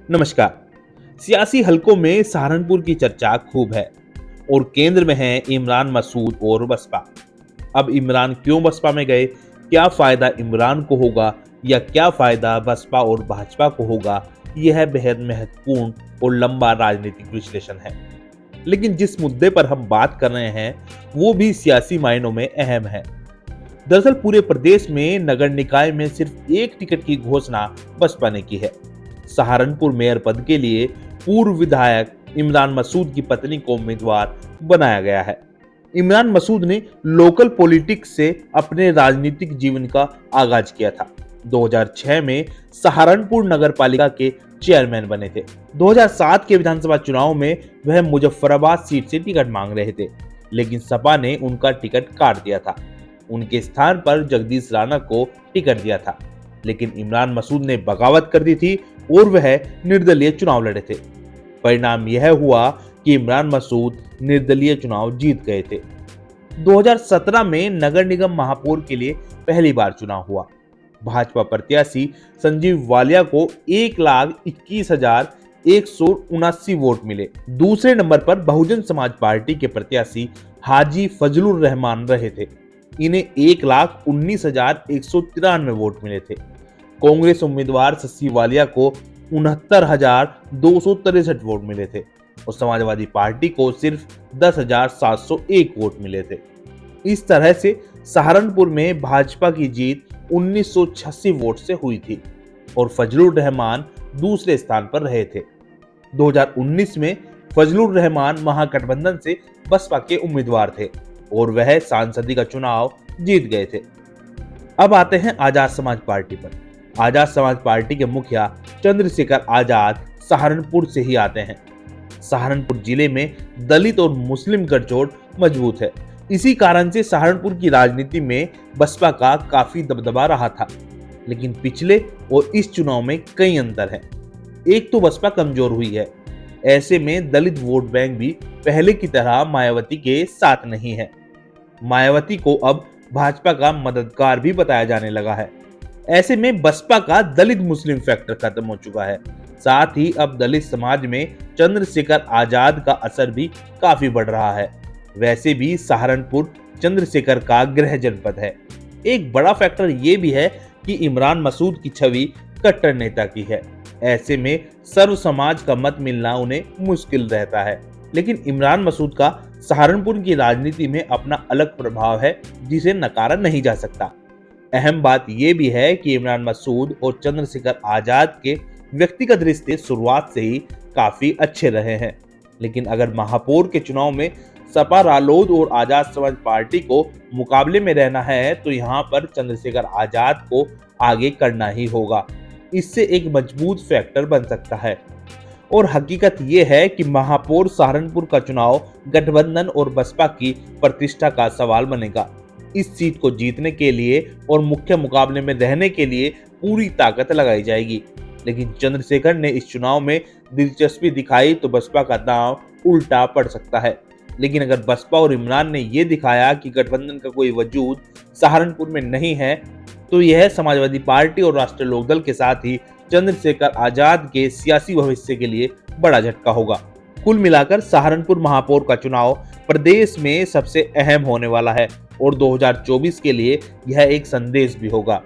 नमस्कार। सियासी हलकों में सहारनपुर की चर्चा खूब है और केंद्र में है इमरान मसूद और बसपा। अब इमरान क्यों बसपा में गए, क्या फायदा इमरान को होगा या क्या फायदा बसपा और भाजपा को होगा, यह बेहद महत्वपूर्ण और लंबा राजनीतिक विश्लेषण है। लेकिन जिस मुद्दे पर हम बात कर रहे हैं वो भी सियासी मायनों में अहम है। दरअसल पूरे प्रदेश में नगर निकाय में सिर्फ एक टिकट की घोषणा बसपा ने की है। सहारनपुर मेयर पद के लिए पूर्व विधायक इमरान मसूद की पत्नी को उम्मीदवार बनाया गया है। इमरान मसूद ने लोकल पॉलिटिक्स से अपने राजनीतिक जीवन का आगाज किया था। 2006 में सहारनपुर नगर पालिका के चेयरमैन बने थे। 2007 के विधानसभा चुनाव में वह मुजफ्फराबाद सीट से टिकट मांग रहे थे, लेकिन सपा ने उनका टिकट काट दिया था। उनके स्थान पर जगदीश राणा को टिकट दिया था, लेकिन इमरान मसूद ने बगावत कर दी थी और वह निर्दलीय चुनाव लड़े थे। परिणाम यह हुआ कि इमरान मसूद निर्दलीय चुनाव जीत गए थे। 2017 में नगर निगम महापौर के लिए पहली बार चुनाव हुआ। भाजपा प्रत्याशी संजीव वालिया को 1,21,179 वोट मिले। दूसरे नंबर पर बहुजन समाज पार्टी के प्रत्याशी हाजी फजलुर रहमान रहे थे। इन्हें 1,19,193 वोट मिले थे। कांग्रेस उम्मीदवार शशि वालिया को 69,263 वोट मिले थे और समाजवादी पार्टी को सिर्फ 10,701 वोट मिले थे। इस तरह से सहारनपुर में भाजपा की जीत 1986 वोट से हुई थी और फजलुर रहमान दूसरे स्थान पर रहे थे। 2019 में फजलुर रहमान महागठबंधन से बसपा के उम्मीदवार थे और वह सांसदी का चुनाव जीत गए थे। अब आते हैं आजाद समाज पार्टी पर। आजाद समाज पार्टी के मुखिया चंद्रशेखर आजाद सहारनपुर से ही आते हैं। सहारनपुर जिले में दलित और मुस्लिम गठजोड़ मजबूत है। इसी कारण से सहारनपुर की राजनीति में बसपा का काफी दबदबा रहा था, लेकिन पिछले और इस चुनाव में कई अंतर है। एक तो बसपा कमजोर हुई है, ऐसे में दलित वोट बैंक भी पहले की तरह मायावती के साथ नहीं है। मायावती को अब भाजपा का मददगार भी बताया जाने लगा है। ऐसे में बसपा का दलित मुस्लिम फैक्टर खत्म हो चुका है। साथ ही अब दलित समाज में चंद्रशेखर आजाद का असर भी काफी बढ़ रहा है। वैसे भी सहारनपुर चंद्रशेखर का गृह जनपद है। एक बड़ा फैक्टर ये भी है कि इमरान मसूद की छवि कट्टर नेता की है। ऐसे में सर्व समाज का मत मिलना उन्हें मुश्किल रहता है, लेकिन इमरान मसूद का सहारनपुर की राजनीति में अपना अलग प्रभाव है जिसे नकारा नहीं जा सकता। अहम बात यह भी है कि इमरान मसूद और चंद्रशेखर आजाद के व्यक्तिगत रिश्ते शुरुआत से ही काफी अच्छे रहे हैं, लेकिन अगर महापौर के चुनाव में सपा रालोद और आजाद समाज पार्टी को मुकाबले में रहना है तो यहाँ पर चंद्रशेखर आजाद को आगे करना ही होगा। इससे एक मजबूत फैक्टर बन सकता है। और हकीकत यह है कि महापौर सहारनपुर का चुनाव गठबंधन और बसपा की प्रतिष्ठा का सवाल बनेगा। इस सीट को जीतने के लिए और मुख्य मुकाबले में रहने के लिए पूरी ताकत लगाई जाएगी, लेकिन चंद्रशेखर ने इस चुनाव में दिलचस्पी दिखाई तो बसपा का दांव उल्टा पड़ सकता है। लेकिन अगर बसपा और इमरान ने यह दिखाया कि गठबंधन का कोई वजूद सहारनपुर में नहीं है, तो यह समाजवादी पार्टी और राष्ट्रीय लोकदल के साथ ही चंद्रशेखर आजाद के सियासी भविष्य के लिए बड़ा झटका होगा। कुल मिलाकर सहारनपुर महापौर का चुनाव प्रदेश में सबसे अहम होने वाला है और 2024 के लिए यह एक संदेश भी होगा